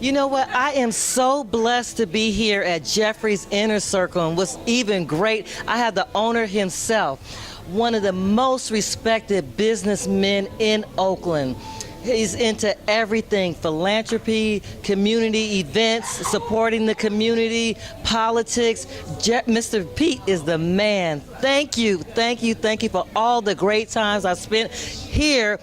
You know what? I am so blessed to be here at Geoffrey's Inner Circle. And what's even great, I have the owner himself, one of the most respected businessmen in Oakland. He's into everything, philanthropy, community events, supporting the community, politics. Mr. Pete is the man. Thank you for all the great times I spent here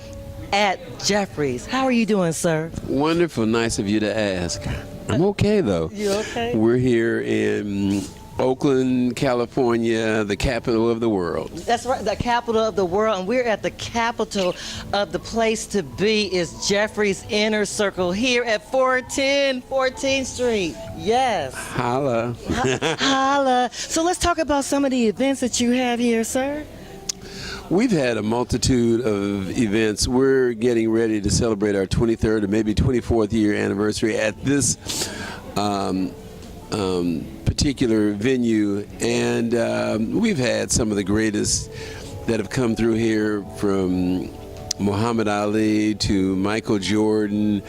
at Geoffrey's. How are you doing, sir? Wonderful. Nice of you to ask. I'm okay, though. You okay? We're here in Oakland, California, the capital of the world. That's right, the capital of the world, and we're at the capital of the place to be is Geoffrey's Inner Circle here at 410 14th Street. Yes. Holla. Holla. So let's talk about some of the events that you have here, sir. We've had a multitude of events. We're getting ready to celebrate our 23rd or maybe 24th year anniversary at this particular venue, and we've had some of the greatest that have come through here, from Muhammad Ali to Michael Jordan.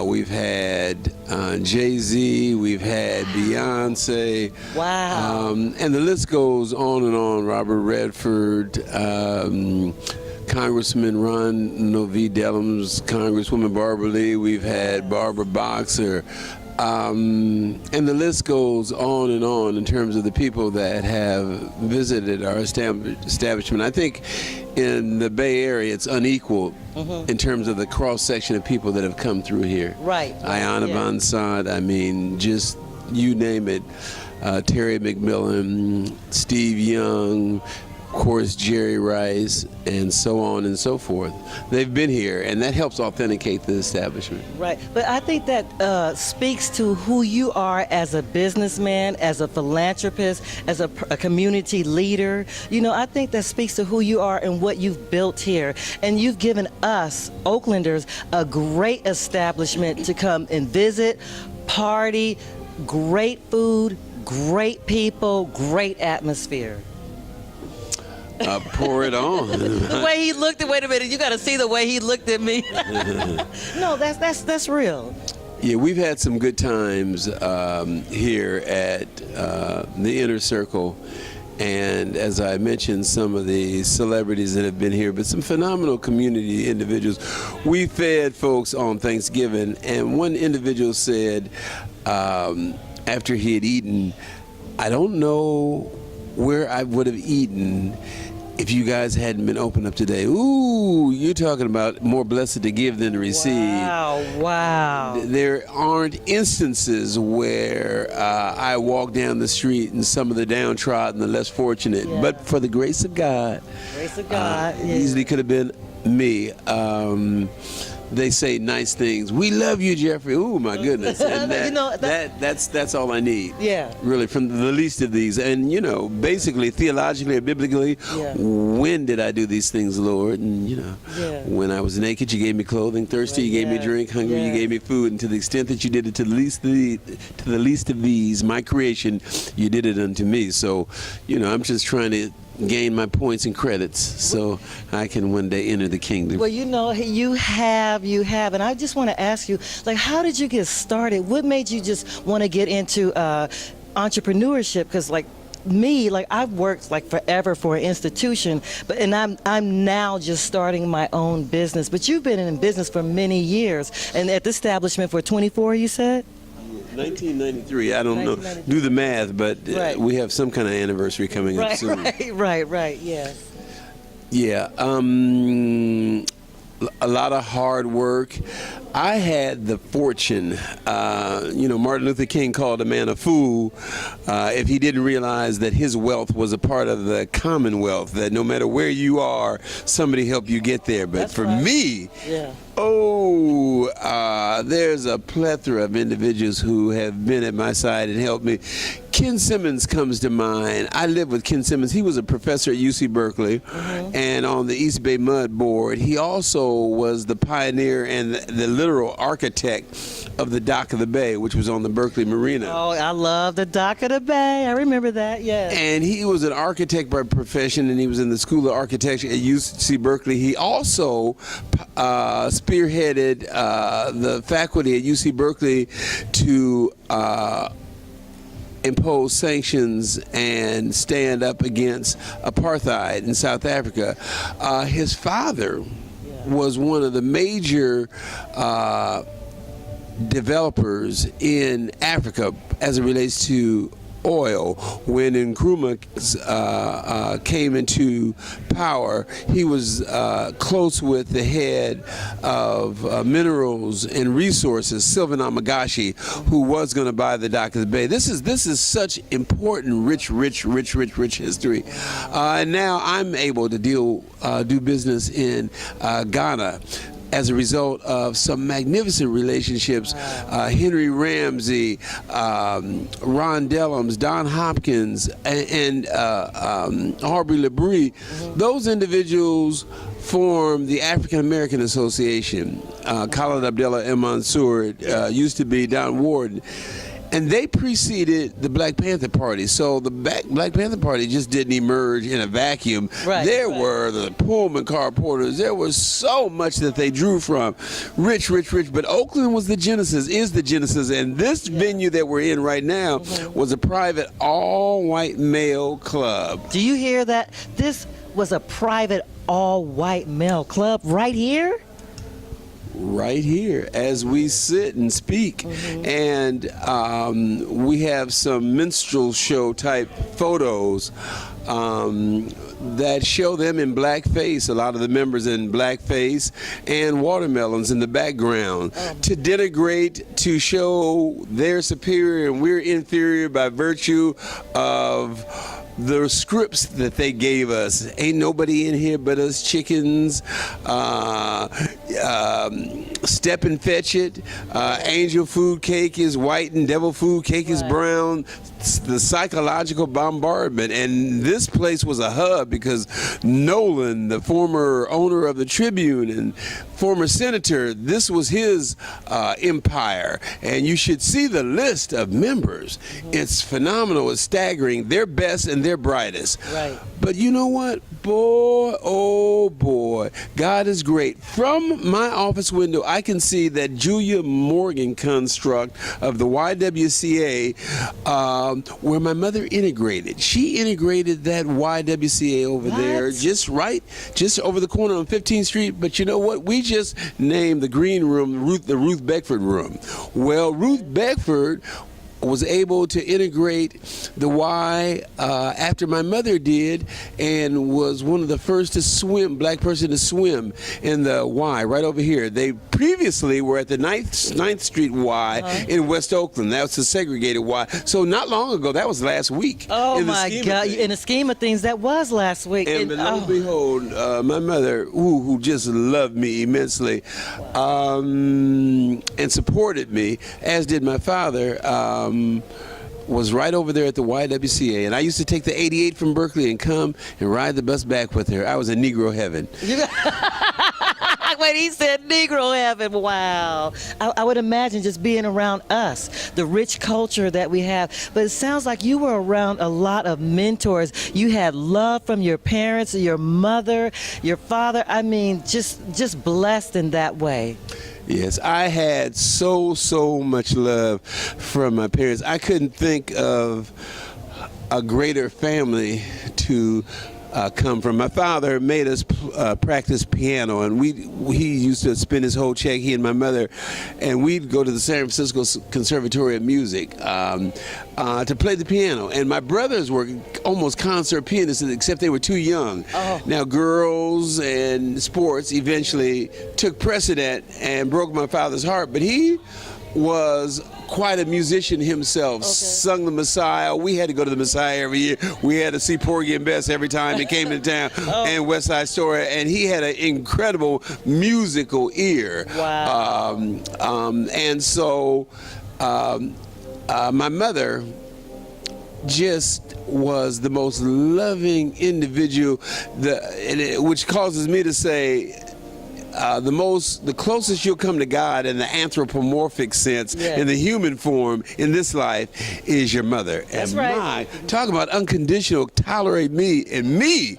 We've had Jay-Z, we've had Beyonce. Wow. And the list goes on and on. Robert Redford, Congressman Ron Novi Dellums, Congresswoman Barbara Lee. We've had Barbara Boxer. And the list goes on and on in terms of the people that have visited our establishment. I think in the Bay Area it's unequal in terms of the cross-section of people that have come through here. Right. Ayanna Van Sant, I mean, just you name it. Terry McMillan, Steve Young, of course, Jerry Rice, and so on and so forth. They've been here, and that helps authenticate the establishment. Right, but I think that speaks to who you are as a businessman, as a philanthropist, as a community leader. You know, I think that speaks to who you are and what you've built here. And you've given us, Oaklanders, a great establishment to come and visit, party, great food, great people, great atmosphere. Pour it on. The way he looked at, wait a minute, you got to see the way he looked at me. No, that's real. Yeah, we've had some good times here at the Inner Circle. And as I mentioned, some of the celebrities that have been here, but some phenomenal community individuals. We fed folks on Thanksgiving, and one individual said after he had eaten, I don't know where I would have eaten if you guys hadn't been open up today. Ooh, you're talking about more blessed to give than to receive. Wow. There aren't instances where I walk down the street and some of the downtrodden, the less fortunate, but for the grace of God. Grace of God. Easily could have been me. They say nice things. We love you, Geoffrey. Oh my goodness! And that, You know, that's all I need. Yeah. Really, from the least of these. And you know, basically, theologically or biblically, when did I do these things, Lord? And you know, when I was naked, you gave me clothing. Thirsty, you gave me drink. Hungry, you gave me food. And to the extent that you did it to the least of these, my creation, you did it unto me. So, you know, I'm just trying to gain my points and credits so I can one day enter the kingdom. Well, you know, you have, and I just want to ask you, like, how did you get started? What made you just want to get into entrepreneurship? Because, like, me, like, I've worked like forever for an institution, and I'm now just starting my own business. But you've been in business for many years, and at the establishment for 24, you said? 1993. I don't know. Do the math, but we have some kind of anniversary coming up soon. Right. Yes. Yeah. A lot of hard work. I had the fortune, you know, Martin Luther King called a man a fool if he didn't realize that his wealth was a part of the commonwealth, that no matter where you are, somebody helped you get there. But for me, there's a plethora of individuals who have been at my side and helped me Ken Simmons comes to mind. I lived with Ken Simmons. He was a professor at UC Berkeley and on the East Bay Mud Board. He also was the pioneer and the literal architect of the Dock of the Bay, which was on the Berkeley Marina. Oh, I love the Dock of the Bay. I remember that, yes. And he was an architect by profession, and he was in the School of Architecture at UC Berkeley. He also spearheaded the faculty at UC Berkeley to impose sanctions and stand up against apartheid in South Africa. His father was one of the major developers in Africa as it relates to oil. When Nkrumah came into power, he was close with the head of minerals and resources, Sylvan Amagashi, who was going to buy the Dock of the Bay. This is such important, rich history. And now I'm able to do business in Ghana as a result of some magnificent relationships. Henry Ramsey, Ron Dellums, Don Hopkins, and Aubrey LeBrie. Those individuals formed the African American Association. Khalid Abdullah M. Mansour used to be Don Ward. And they preceded the Black Panther Party. So the Black Panther Party just didn't emerge in a vacuum. There were the Pullman car porters. There was so much that they drew from. Rich. But Oakland was the genesis, is the genesis. And this venue that we're in right now was a private all-white male club. Do you hear that? This was a private all-white male club right here? Right here as we sit and speak. And we have some minstrel show type photos that show them in blackface, a lot of the members in blackface, and watermelons in the background to denigrate, to show they're superior and we're inferior by virtue of the scripts that they gave us. Ain't nobody in here but us chickens, step and fetch it, angel food cake is white and devil food cake is brown. The psychological bombardment. And this place was a hub because Nolan, the former owner of the Tribune and former senator, this was his empire. And you should see the list of members. It's phenomenal. It's staggering. Their best and their brightest. Right. But you know what? Boy, oh boy, God is great. From my office window, I can see that Julia Morgan construct of the YWCA, where my integrated. She integrated that YWCA over there, just over the corner on 15th Street. But you know what? We just named the green room the Ruth Beckford room. Well, Ruth Beckford was able to integrate the Y after my mother did, and was one of the first to swim, black person to swim in the Y right over here. They previously were at the 9th Street Y in West Oakland. That was the segregated Y. So not long ago, that was last week. Oh my God! In the scheme of things, that was last week. And lo and behold, my mother, who just loved me immensely, and supported me, as did my father, was right over there at the YWCA. And I used to take the 88 from Berkeley and come and ride the bus back with her. I was in Negro heaven. When he said Negro heaven, wow. I would imagine just being around us, the rich culture that we have. But it sounds like you were around a lot of mentors. You had love from your parents, your mother, your father. I mean, just blessed in that way. Yes, I had so much love from my parents. I couldn't think of a greater family to come from. My father made us practice piano, and he used to spend his whole check, he and my mother, and we'd go to the San Francisco Conservatory of Music to play the piano. And my brothers were almost concert pianists, except they were too young. Now girls and sports eventually took precedent and broke my father's heart, but he was quite a musician himself. Sung the Messiah. We had to go to the Messiah every year. We had to see Porgy and Bess every time it came into town, and West Side Story. And he had an incredible musical ear. Wow. And so my mother just was the most loving individual, which causes me to say, the closest you'll come to God in the anthropomorphic sense, in the human form in this life, is your mother. That's and right. talk about unconditional, tolerate me and me.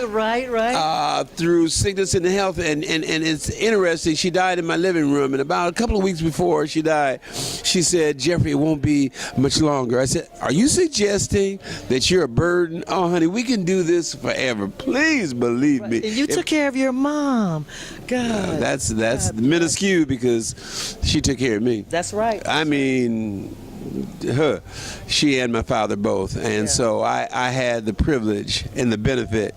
Right. Through sickness and health, and it's interesting. She died in my living room, and about a couple of weeks before she died, she said, "Geoffrey, it won't be much longer." I said, "Are you suggesting that you're a burden?" "Oh, honey, we can do this forever. Please believe me." And you took care of your mom. God. That's minuscule because she took care of me. That's right. I mean, she and my father both, and so I had the privilege and the benefit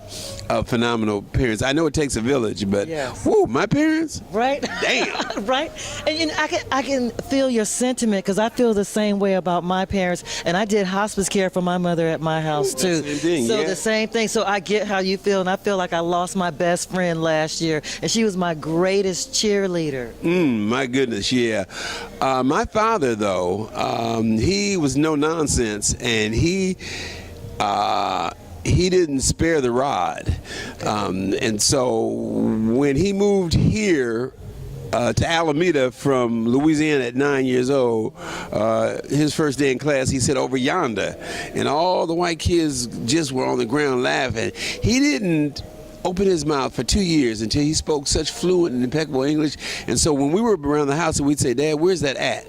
of phenomenal parents. I know it takes a village, but whoo, my parents, right? Damn, right. And you know, I can feel your sentiment because I feel the same way about my parents, and I did hospice care for my mother at my house too. Same thing, so the same thing. So I get how you feel, and I feel like I lost my best friend last year, and she was my greatest cheerleader. My goodness, yeah. My father, though, he was no nonsense, and he didn't spare the rod. And so when he moved here to Alameda from Louisiana at 9 years old, his first day in class, he said, "Over yonder," and all the white kids just were on the ground laughing. He didn't open his mouth for 2 years until he spoke such fluent and impeccable English. And so when we were around the house and we'd say, "Dad, where's that at?"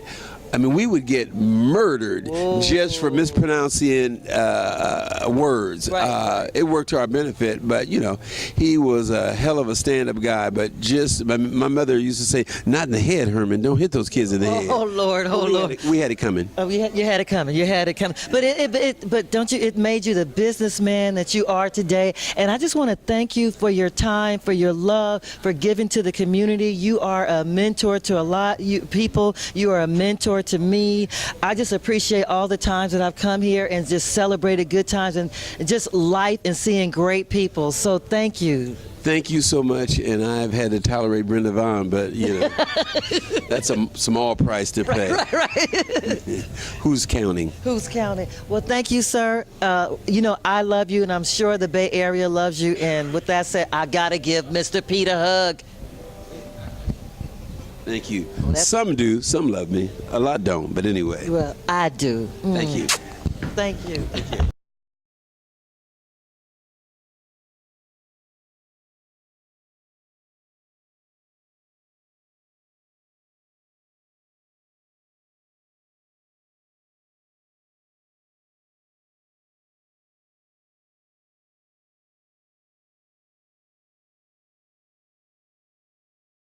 I mean, we would get murdered just for mispronouncing words. Right. It worked to our benefit, but you know, he was a hell of a stand-up guy. But just my mother used to say, "Not in the head, Herman. Don't hit those kids in the head." Oh Lord, Lord. We had it coming. Oh, you had it coming. You had it coming. But don't you? It made you the businessman that you are today. And I just want to thank you for your time, for your love, for giving to the community. You are a mentor to a lot of people. You are a mentor to me. I just appreciate all the times that I've come here and just celebrated good times and just life and seeing great people. So thank you. Thank you so much, and I've had to tolerate Brenda Vaughn, but you know, that's a small price to pay. Right. Who's counting? Who's counting? Well, thank you, sir. You know, I love you, and I'm sure the Bay Area loves you. And with that said, I gotta give Mr. Pete a hug. Thank you. Some do, some love me. A lot don't, but anyway. Well, I do. Thank you. Thank you. Thank you.